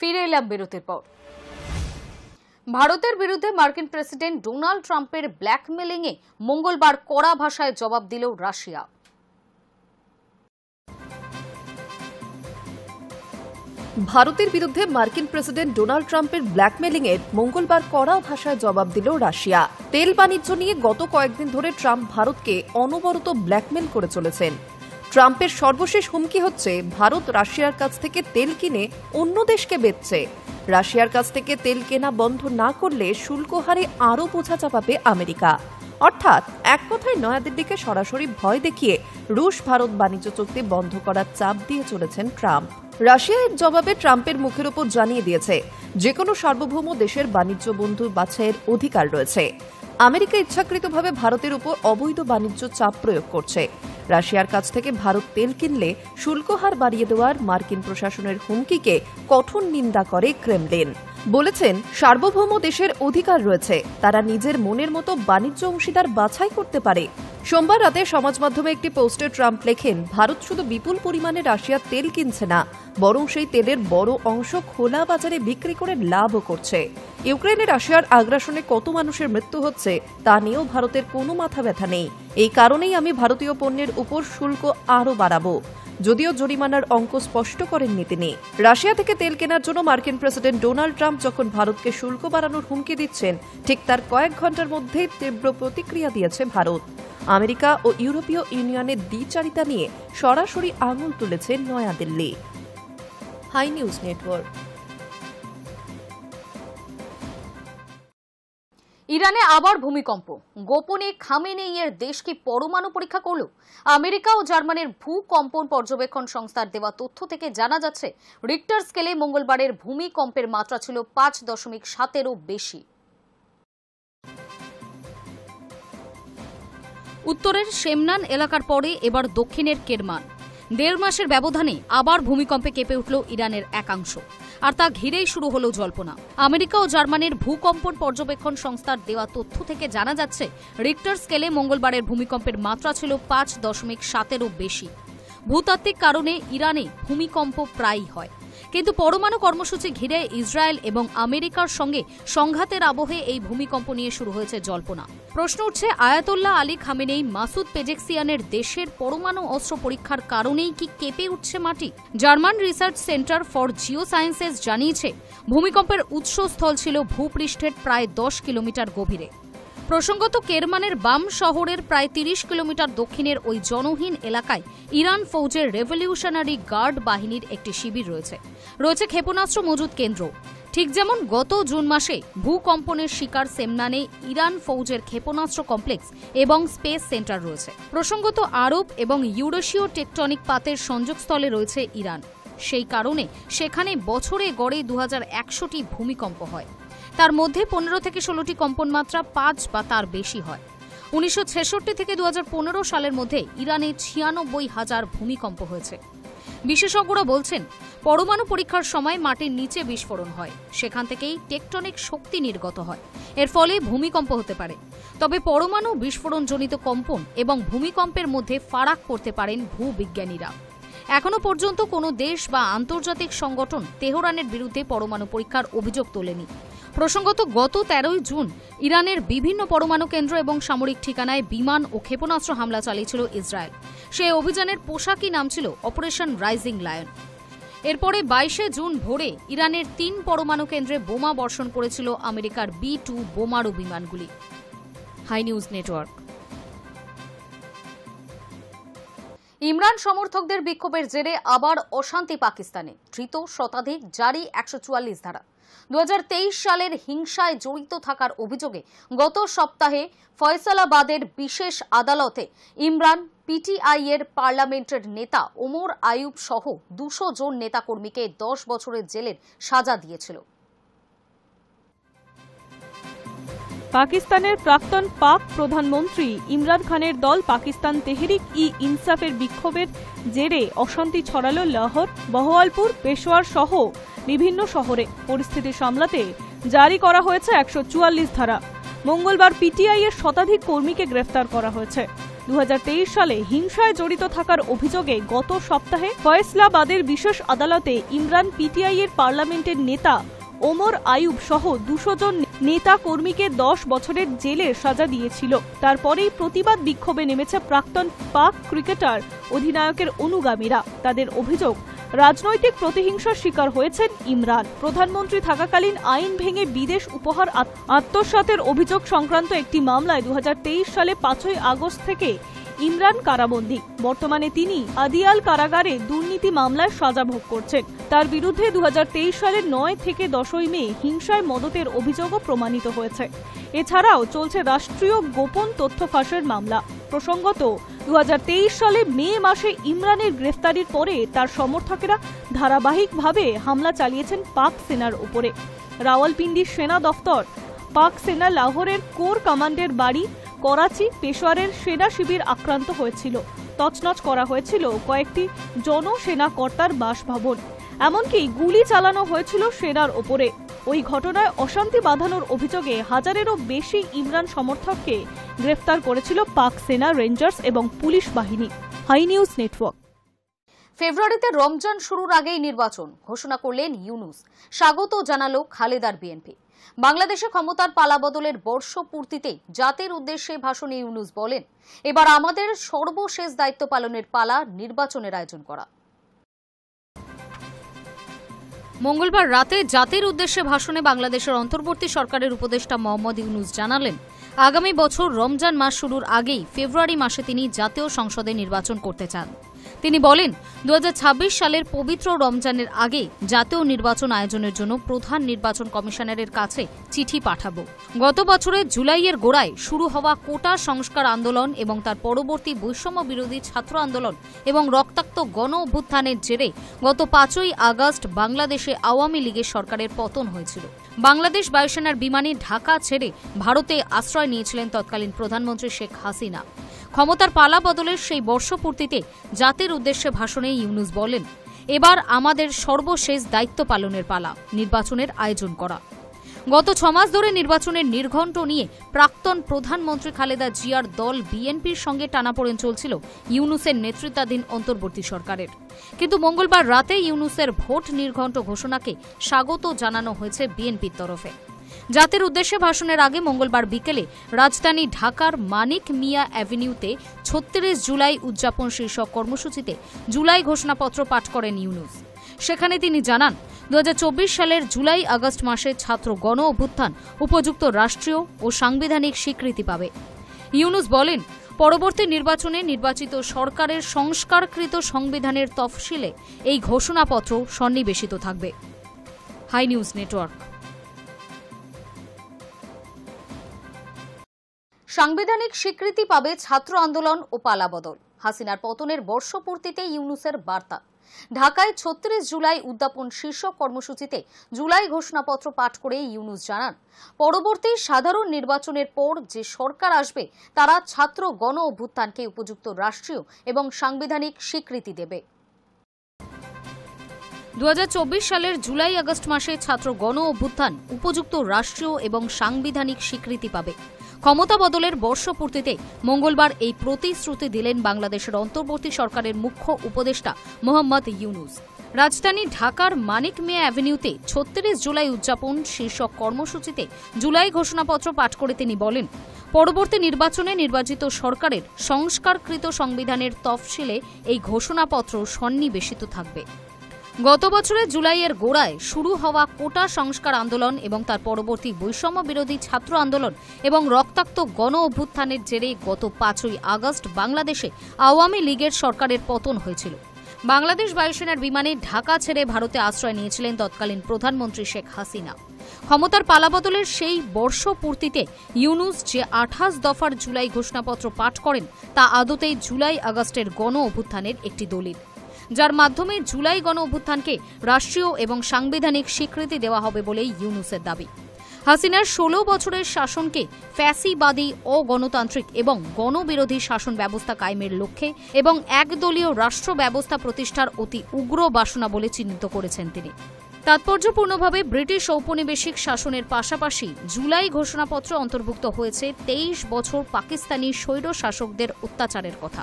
ফিরে এলাম বিরতির পর। ভারতের বিরুদ্ধে মার্কিন প্রেসিডেন্ট ডোনাল্ড ট্রাম্পের ব্ল্যাকমেলিং এ মঙ্গলবার কড়া ভাষায় জবাব দিল রাশিয়া। ভারতের বিরুদ্ধে মার্কিন প্রেসিডেন্ট ডোনাল্ড ট্রাম্পের ব্ল্যাকমেলিং এর মঙ্গলবার কড়া ভাষায় জবাব দিল রাশিয়া। তেল বাণিজ্য নিয়ে গত কয়েকদিন ধরে ট্রাম্প ভারতকে অনবরত ব্ল্যাকমেল করে চলেছেন। ট্রাম্পের সর্বশেষ হুমকি হচ্ছে ভারত রাশিয়ার কাছ থেকে তেল কিনে অন্য দেশকে বেচছে। রাশিয়ার কাছ থেকে তেল কেনা বন্ধ না করলে শুল্ক হারে আরও বোঝা চাপাবে আমেরিকা। অর্থাৎ এক কথায় নয়াদিল্লিকে সরাসরি ভয় দেখিয়ে রুশ ভারত বাণিজ্য চুক্তি বন্ধ করার চাপ দিয়ে চলেছেন ট্রাম্প। রাশিয়া এর জবাবে ট্রাম্পের মুখের উপর জানিয়ে দিয়েছে যে কোনো সার্বভৌম দেশের বাণিজ্য বন্ধু বাছাইয়ের অধিকার রয়েছে। আমেরিকা ইচ্ছাকৃতভাবে ভারতের উপর অবৈধ বাণিজ্য চাপ প্রয়োগ করছে। রাশিয়ার কাছ থেকে ভারত তেল কিনলে শুল্ক হার বাড়িয়ে দেওয়ার মার্কিন প্রশাসনের হুমকিকে কঠোর নিন্দা করে ক্রেমলিন। বলেছেন সার্বভৌম দেশের অধিকার রয়েছে, তারা নিজের মনের মতো বাণিজ্য অংশীদার বাছাই করতে পারে। সোমবার রাতে সমাজ মাধ্যমে একটি পোস্টে ট্রাম্প লেখেন, ভারত শুধু বিপুল পরিমাণে রাশিয়ার তেল কিনছে না, বরং সেই তেলের বড় অংশ খোলা বাজারে বিক্রি করে লাভও করছে। ইউক্রেনে রাশিয়ার আগ্রাসনে কত মানুষের মৃত্যু হচ্ছে তা নিয়েও ভারতের কোনো মাথা ব্যথা নেই। এই কারণেই আমি ভারতীয় পণ্যের উপর শুল্ক আরও বাড়াবো। যদিও জরিমানার অঙ্ক স্পষ্ট করেননি তিনি। রাশিয়া থেকে তেল কেনার জন্য মার্কিন প্রেসিডেন্ট ডোনাল্ড ট্রাম্প যখন ভারতকে শুল্ক বাড়ানোর হুমকি দিচ্ছেন, ঠিক তার কয়েক ঘন্টার মধ্যেই তীব্র প্রতিক্রিয়া দিয়েছে ভারত। আমেরিকা ও ইউরোপীয় ইউনিয়নের দ্বিচারিতা নিয়ে সরাসরি আঙুল তুলেছে নয়াদিল্লি। High news network. ইরানে আবার ভূমিকম্প। গোপনে খামেনেইয়ের দেশ কি পরমাণু পরীক্ষা করল? আমেরিকা ও জার্মানির ভূকম্পন পর্যবেক্ষণ সংস্থার দেওয়া তথ্য থেকে জানা যাচ্ছে, রিক্টার স্কেলে মঙ্গলবারের ভূমিকম্পের মাত্রা ছিল 5.7-এরও বেশি। উত্তরের শেমনান এলাকার পরে এবার দক্ষিণের কেরমান। 1.5 মাসের ব্যবধানে আবার ভূমিকম্পে কেঁপে উঠল ইরানের একাংশ, আর তা ঘিরেই শুরু হলো জল্পনা। আমেরিকা ও জার্মানির ভূকম্পন পর্যবেক্ষণ সংস্থার দেওয়া তথ্য থেকে জানা যাচ্ছে, রিক্টার স্কেলে মঙ্গলবারের ভূমিকম্পের মাত্রা ছিল 5.7-এরও বেশি। ভূতাত্ত্বিক কারণে ইরানে ভূমিকম্প প্রায়ই হয়, কিন্তু পরমাণু কর্মসূচি ঘিরে ইসরায়েল এবং আমেরিকার সঙ্গে সংঘাতের আবহে এই ভূমিকম্প নিয়ে শুরু হয়েছে জল্পনা। প্রশ্ন উঠছে, আয়াতোল্লাহ আলী খামেনেই, মাসুদ পেজেকসিয়ানের দেশের পরমাণু অস্ত্র পরীক্ষার কারণেই কি কেঁপে উঠছে মাটি? German research centre for Jio sciences জানিয়েছে, ভূমিকম্পের উৎসস্থল ছিল ভূপৃষ্ঠের প্রায় 10 কিলোমিটার গভীরে। প্রসঙ্গত, কেরমানের বাম শহরের প্রায় 30 কিলোমিটার দক্ষিণের ওই জনহীন এলাকায় ইরান ফৌজের রেভলিউশনারি গার্ড বাহিনীর একটি শিবির রয়েছে। ক্ষেপণাস্ত্র মজুত কেন্দ্র। ঠিক যেমন গত জুন মাসে ভূকম্পনের শিকার সেমনানে ইরান ফৌজের ক্ষেপণাস্ত্র কমপ্লেক্স এবং স্পেস সেন্টার রয়েছে। প্রসঙ্গত, আরব এবং ইউরেশীয় টেকটনিক পাতের সংযোগস্থলে রয়েছে ইরান। সেই কারণে সেখানে বছরে গড়ে 2100টি ভূমিকম্প হয়। তার মধ্যে 15 থেকে 16টি কম্পনমাত্রা 5 বা তার বেশি হয়। 1966 থেকে 2015 সালের মধ্যে ইরানে 96,000 ভূমিকম্প হয়েছে। বিশেষজ্ঞরা বলছেন, পরমাণু পরীক্ষার সময় মাটির নিচে বিস্ফোরণ হয়, সেখান থেকেই টেকটনিক শক্তি নির্গত হয়, এর ফলে ভূমিকম্প হতে পারে। তবে পরমাণু বিস্ফোরণজনিত কম্পন এবং ভূমিকম্পের মধ্যে ফারাক করতে পারেন ভূবিজ্ঞানীরা। এখনো পর্যন্ত কোনো দেশ বা আন্তর্জাতিক সংগঠন তেহরানের বিরুদ্ধে পরমাণু পরীক্ষার অভিযোগ তোলেনি। প্রসঙ্গত, গত 13 জুন ইরানের বিভিন্ন পরমাণু কেন্দ্র এবং সামরিক ঠিকানায় বিমান ও ক্ষেপণাস্ত্র হামলা চালিয়েছিল ইসরায়েল। সেই অভিযানের পোশাকি নাম ছিল অপারেশন রাইজিং লায়ন। এরপরে 22 জুন ভোরে ইরানের 3 পরমাণু কেন্দ্রে বোমা বর্ষণ করেছিল আমেরিকার B-2 বোমারু বিমানগুলি। Hi news network. ইমরান সমর্থকদের বিক্ষোভের জেরে আবার অশান্তি পাকিস্তানে। ধৃত শতাধিক, জারি 144 ধারা। 2023 সালের হিংসায় জড়িত থাকার অভিযোগে গত সপ্তাহে ফয়সালাবাদের বিশেষ আদালতে ইমরান, পিটিআই এর পার্লামেন্টের নেতা ওমর আইয়ুব সহ 200 জন নেতাকর্মীকে 10 বছরের জেলের সাজা দিয়েছিল। পাকিস্তানের প্রাক্তন পাক প্রধানমন্ত্রী ইমরান খানের দল পাকিস্তান তেহরিক-ই-ইনসাফের বিক্ষোভের জেরে অশান্তি ছড়ালো লাহোর, বহওয়ালপুর, পেশোয়ার সহ বিভিন্ন শহরে। পরিস্থিতি সামলাতে জারি করা হয়েছে 144 ধারা। মঙ্গলবার পিটিআই এর শতাধিক কর্মীকে গ্রেফতার করা হয়েছে। 2023 সালে হিংসায় জড়িত থাকার অভিযোগে গত সপ্তাহে ফয়সলাবাদের বিশেষ আদালতে ইমরান পিটিআই এর পার্লামেন্টের নেতা ওমর আয়ুব সহ 200 জন নেতা কর্মীকে 10 বছরের জেলের সাজা দিয়েছিল। তারপরেই প্রতিবাদ বিক্ষোভে নেমেছে প্রাক্তন পাক ক্রিকেটার অধিনায়কের অনুগামীরা। তাদের অভিযোগ, রাজনৈতিক প্রতিহিংসার শিকার হয়েছেন ইমরান। প্রধানমন্ত্রী থাকাকালীন আইন ভেঙে বিদেশ উপহার আত্মসাতের অভিযোগ সংক্রান্ত একটি মামলায় 2023 সালে 5ই আগস্ট থেকে ইমরান কারাবন্দী। বর্তমানে তিনি আদিয়াল কারাগারে দুর্নীতি মামলায় সাজা ভোগ করছেন। তার বিরুদ্ধে 2023 সালের 9 থেকে 10ই মে হিংসায় মদতের অভিযোগও প্রমাণিত হয়েছে। এছাড়াও চলছে রাষ্ট্রীয় গোপন তথ্য ফাঁসের মামলা। প্রসঙ্গত 2023 সালে মে মাসে ইমরানের গ্রেফতারির পরে তার সমর্থকেরা ধারাবাহিকভাবে হামলা চালিয়েছেন পাক সেনার উপরে। রাওয়ালপিন্ডির সেনা দফতর, পাক সেনা লাহোরের কোর কমান্ডের বাড়ি, করাচি, পেশোয়ারের সেনা শিবির আক্রান্ত হয়েছিল। তছনছ করা হয়েছিল কয়েকটি জনসেনা কর্তার বাসভবন। এমনকি গুলি চালানো হয়েছিল সেনার ওপরে। ওই ঘটনায় অশান্তি বাঁধানোর অভিযোগে হাজারেরও বেশি ইমরান সমর্থককে গ্রেফতার করেছিল পাক সেনা, রেঞ্জার্স এবং পুলিশ বাহিনী। High news network. ফেব্রুয়ারিতে রমজান শুরুর আগেই নির্বাচন ঘোষণা করলেন ইউনূস। স্বাগত জানালো খালেদার বিএনপি। বাংলাদেশে ক্ষমতার পালাবদলের বর্ষপূর্তিতে জাতির উদ্দেশ্যে ভাষণে ইউনূস বলেন, এবার আমাদের সর্বশেষ দায়িত্ব পালনের পালা, নির্বাচনের আয়োজন করা। মঙ্গলবার রাতে জাতির উদ্দেশ্যে ভাষণে বাংলাদেশের অন্তর্বর্তী সরকারের উপদেষ্টা মোহাম্মদ ইউনূস জানালেন, আগামী বছর রমজান মাস শুরুর আগেই ফেব্রুয়ারি মাসে তিনি জাতীয় সংসদে নির্বাচন করতে চান। তিনি বলেন, 2026 সালের পবিত্র রমজানের আগে জাতীয় নির্বাচন আয়োজনের জন্য প্রধান নির্বাচন কমিশনারের কাছে চিঠি পাঠাব। গত বছরের জুলাইয়ের গোড়ায় শুরু হওয়া কোটা সংস্কার আন্দোলন এবং তার পরবর্তী বৈষম্য বিরোধী ছাত্র আন্দোলন এবং রক্তাক্ত গণ অভ্যুত্থানের জেরে গত 5ই আগস্ট বাংলাদেশে আওয়ামী লীগের সরকারের পতন হয়েছিল। বাংলাদেশ বায়ুসেনার বিমানে ঢাকা ছেড়ে ভারতে আশ্রয় নিয়েছিলেন তৎকালীন প্রধানমন্ত্রী শেখ হাসিনা। ক্ষমতার পালা বদলের সেই বর্ষপূর্তিতে জাতির উদ্দেশ্যে ভাষণে ইউনূস বলেন, এবার আমাদের সর্বশেষ দায়িত্ব পালনের পালা, নির্বাচনের আয়োজন করা। গত 6 মাস ধরে নির্বাচনের নির্ঘণ্ট নিয়ে প্রাক্তন প্রধানমন্ত্রী খালেদা জিয়ার দল বিএনপির সঙ্গে টানাপোড়েন চলছিল ইউনূসের নেতৃত্বাধীন অন্তর্বর্তী সরকারের। কিন্তু মঙ্গলবার রাতে ইউনূসের ভোট নির্ঘণ্ট ঘোষণাকে স্বাগত জানানো হয়েছে বিএনপির তরফে। জাতির উদ্দেশ্যে ভাষণের আগে মঙ্গলবার বিকেলে রাজধানী ঢাকার মানিক মিয়া অ্যাভিনিউতে 36 জুলাই উদযাপন শীর্ষক কর্মসূচিতে জুলাই ঘোষণাপত্র পাঠ করেন ইউনূস। সেখানে তিনি জানান, 2024 সালের জুলাই আগস্ট মাসে ছাত্র গণ অভ্যুত্থান উপযুক্ত রাষ্ট্রীয় ও সাংবিধানিক স্বীকৃতি পাবে। ইউনূস বলেন, পরবর্তী নির্বাচনে নির্বাচিত সরকারের সংস্কারকৃত সংবিধানের তফসিলে এই ঘোষণাপত্র সন্নিবেশিত থাকবে। Hi news Network. সাংবিধানিক স্বীকৃতি পাবে ছাত্র আন্দোলন ও পালাবদল। হাসিনার পতনের বর্ষপূর্তিতে ইউনূসের বার্তা। ঢাকায় 36 জুলাই উদ্যাপন শীর্ষক কর্মসূচিতে জুলাই ঘোষণাপত্র পাঠ করে ইউনূস জানান, পরবর্তী সাধারণ নির্বাচনের পর যে সরকার আসবে তারা ছাত্র গণ অভ্যুত্থানকে উপযুক্ত রাষ্ট্রীয় এবং সাংবিধানিক স্বীকৃতি দেবে। 2024 সালের জুলাই আগস্ট মাসে ছাত্র গণ অভ্যুত্থান উপযুক্ত রাষ্ট্রীয় এবং সাংবিধানিক স্বীকৃতি পাবে। ক্ষমতা বদলের বর্ষপূর্তিতে মঙ্গলবার এই প্রতিশ্রুতি দিলেন বাংলাদেশের অন্তর্বর্তী সরকারের মুখ্য উপদেষ্টা মোহাম্মদ ইউনূস। রাজধানী ঢাকার মানিক মিয়া অ্যাভিনিউতে 36 জুলাই উদযাপন শীর্ষক কর্মসূচিতে জুলাই ঘোষণাপত্র পাঠ করে তিনি বলেন, পরবর্তী নির্বাচনে নির্বাচিত সরকারের সংস্কারকৃত সংবিধানের তফসিলে এই ঘোষণাপত্র সন্নিবেশিত থাকবে। গত বছরের জুলাইয়ের গোড়ায় শুরু হওয়া কোটা সংস্কার আন্দোলন এবং তার পরবর্তী বৈষম্য বিরোধী ছাত্র আন্দোলন এবং রক্তাক্ত গণ অভ্যুত্থানের জেরে গত 5ই আগস্ট বাংলাদেশে আওয়ামী লীগের সরকারের পতন হয়েছিল। বাংলাদেশ বায়ুসেনার বিমানে ঢাকা ছেড়ে ভারতে আশ্রয় নিয়েছিলেন তৎকালীন প্রধানমন্ত্রী শেখ হাসিনা। ক্ষমতার পালাবদলের সেই বর্ষপূর্তিতে ইউনূস যে 28 দফার জুলাই ঘোষণাপত্র পাঠ করেন তা আদতেই জুলাই আগস্টের গণ অভ্যুত্থানের একটি দলিল, যার মাধ্যমে জুলাই গণ অভ্যুত্থানকে রাষ্ট্রীয় এবং সাংবিধানিক স্বীকৃতি দেওয়া হবে বলে ইউনূসের দাবি। হাসিনার 16 বছরের শাসনকে ফ্যাসিবাদী, অগণতান্ত্রিক এবং গণবিরোধী শাসন ব্যবস্থা কায়েমের লক্ষ্যে এবং একদলীয় রাষ্ট্র ব্যবস্থা প্রতিষ্ঠার অতি উগ্র বাসনা বলে চিহ্নিত করেছেন তিনি। তাৎপর্যপূর্ণভাবে ব্রিটিশ ঔপনিবেশিক শাসনের পাশাপাশি জুলাই ঘোষণাপত্র অন্তর্ভুক্ত হয়েছে 23 বছর পাকিস্তানি স্বৈর শাসকদের অত্যাচারের কথা।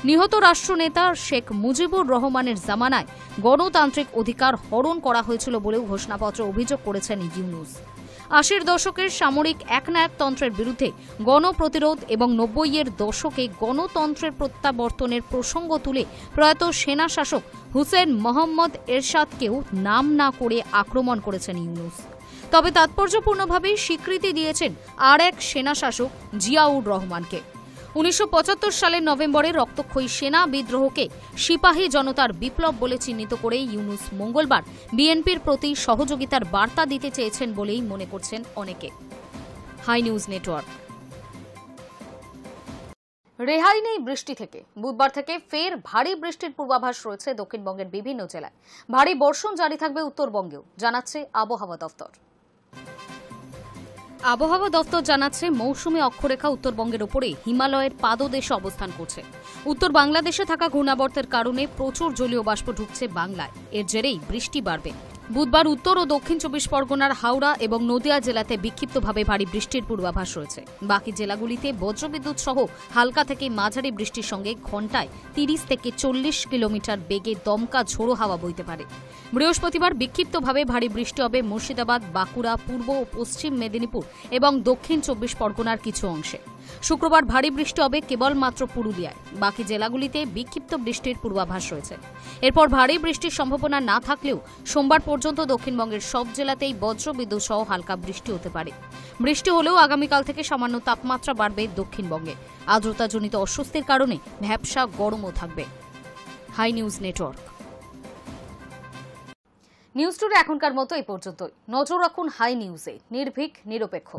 নিহত রাষ্ট্রনেতা শেখ মুজিবুর রহমানের জামানায় গণতান্ত্রিক অধিকার হরণ করা হয়েছিল বলেও ঘোষণাপত্রে অভিযোগ করেছেন ইউনূস। 80-এর দশকের সামরিক একনায়কতন্ত্রের বিরুদ্ধে গণপ্রতিরোধ এবং 90-এর দশকে গণতন্ত্রের প্রত্যাবর্তনের প্রসঙ্গ তুলে প্রয়াত সেনা শাসক হুসেন মোহাম্মদ এরশাদকেও নাম না করে আক্রমণ করেছেন ইউনূস। তবে তাৎপর্যপূর্ণভাবে স্বীকৃতি দিয়েছেন আর এক সেনা শাসক জিয়াউর রহমানকে। 1975 সালের নভেম্বরে রক্তক্ষয়ী সেনা বিদ্রোহকে সিপাহী জনতার বিপ্লব বলে চিহ্নিত করে ইউনূস মঙ্গলবার বিএনপির প্রতি সহযোগিতার বার্তা দিতে চেয়েছেন বলেই মনে করছেন অনেকে। Hi news Network. রেহাই নেই বৃষ্টি থেকে। বুধবার থেকে ফের ভারী বৃষ্টির পূর্বাভাস রয়েছে দক্ষিণবঙ্গের বিভিন্ন জেলায়। ভারী বর্ষণ জারি থাকবে উত্তরবঙ্গেও, জানাচ্ছে আবহাওয়া দফতর। আবহাওয়া দফতর জানাচ্ছে মৌসুমী অক্ষরেখা উত্তরবঙ্গের উপরে হিমালয়ের পাদদেশে অবস্থান করছে। উত্তর বাংলাদেশে থাকা ঘূর্ণাবর্তের কারণে প্রচুর জলীয় বাষ্প ঢুকছে বাংলায়। এর জেরেই বৃষ্টি বাড়বে। বুধবার উত্তর ও দক্ষিণ 24 পরগনার হাওড়া এবং নদিয়া জেলাতে বিক্ষিপ্তভাবে ভারী বৃষ্টির পূর্বাভাস রয়েছে। বাকি জেলাগুলিতে বজ্রবিদ্যুৎ সহ হালকা থেকে মাঝারি বৃষ্টির সঙ্গে ঘণ্টায় 30 থেকে 40 কিলোমিটার বেগে দমকা ঝোড়ো হাওয়া বইতে পারে। বৃহস্পতিবার বিক্ষিপ্তভাবে ভারী বৃষ্টি হবে মুর্শিদাবাদ, বাঁকুড়া, পূর্ব ও পশ্চিম মেদিনীপুর এবং দক্ষিণ 24 পরগনার কিছু অংশে। শুক্রবার ভারী বৃষ্টি হবে কেবলমাত্র পুরুলিয়ায়। বাকি জেলাগুলিতে বিক্ষিপ্ত বৃষ্টির পূর্বাভাস রয়েছে। এরপর ভারী বৃষ্টির সম্ভাবনা না থাকলেও সোমবার পর্যন্ত দক্ষিণবঙ্গের সব জেলাতেই বজ্রবিদ্যুৎ সহ হালকা বৃষ্টি হতে পারে। বৃষ্টি হলেও আগামীকাল থেকে সামান্য তাপমাত্রা বাড়বে দক্ষিণবঙ্গে। আর্দ্রতাজনিত অস্বস্তির কারণে ভ্যাপসা গরমও থাকবে। Hi news Network. News today এখনকার মতো এই পর্যন্তই। নজর রাখুন হাই নিউজে, নির্ভীক, নিরপেক্ষ।